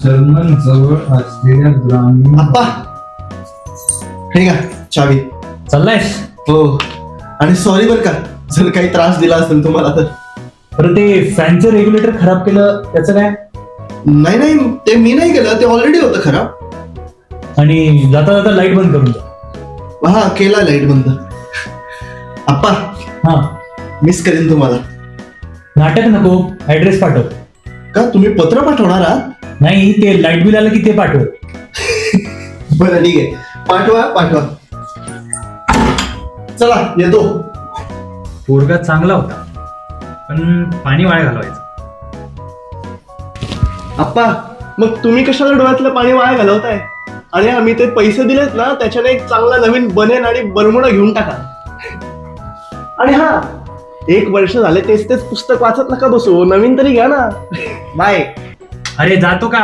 German जवळ असलेल्या ग्रामीण आप्पा हे का चावी. चाललायस? हो आणि सॉरी बर का जर काही त्रास दिला असेल तुम्हाला तर. बरं ते फॅनचं रेग्युलेटर खराब केलं त्याचं काय? नाही नाही ते मी नाही केलं, ते ऑलरेडी होतं खराब. आणि जाता जाता लाईट बंद करून द्या. हा केला लाईट बंद. आप्पा हा मिस करेन तुम्हाला. नाटक नको, ऍड्रेस पाठव. का तुम्ही पत्र पाठवणार आहात? नाही ते लाईट बिल आलं की ते पाठव. बरं ठीक आहे, पाठवा पाठवा. चला येतो. पोरगा चांगला होता पण पाणी वाया घालवायचं. आप्पा मग तुम्ही कशाला डोळ्यातलं पाणी वाया घालवताय? आणि आम्ही ते पैसे दिलेत ना त्याच्याने एक चांगला नवीन बनेन आणि बरमुडा घेऊन टाका. आणि हा 1 वर्ष झाले तेच पुस्तक वाचत नका बसू, नवीन तरी घ्या ना. बाय. अरे जातो का?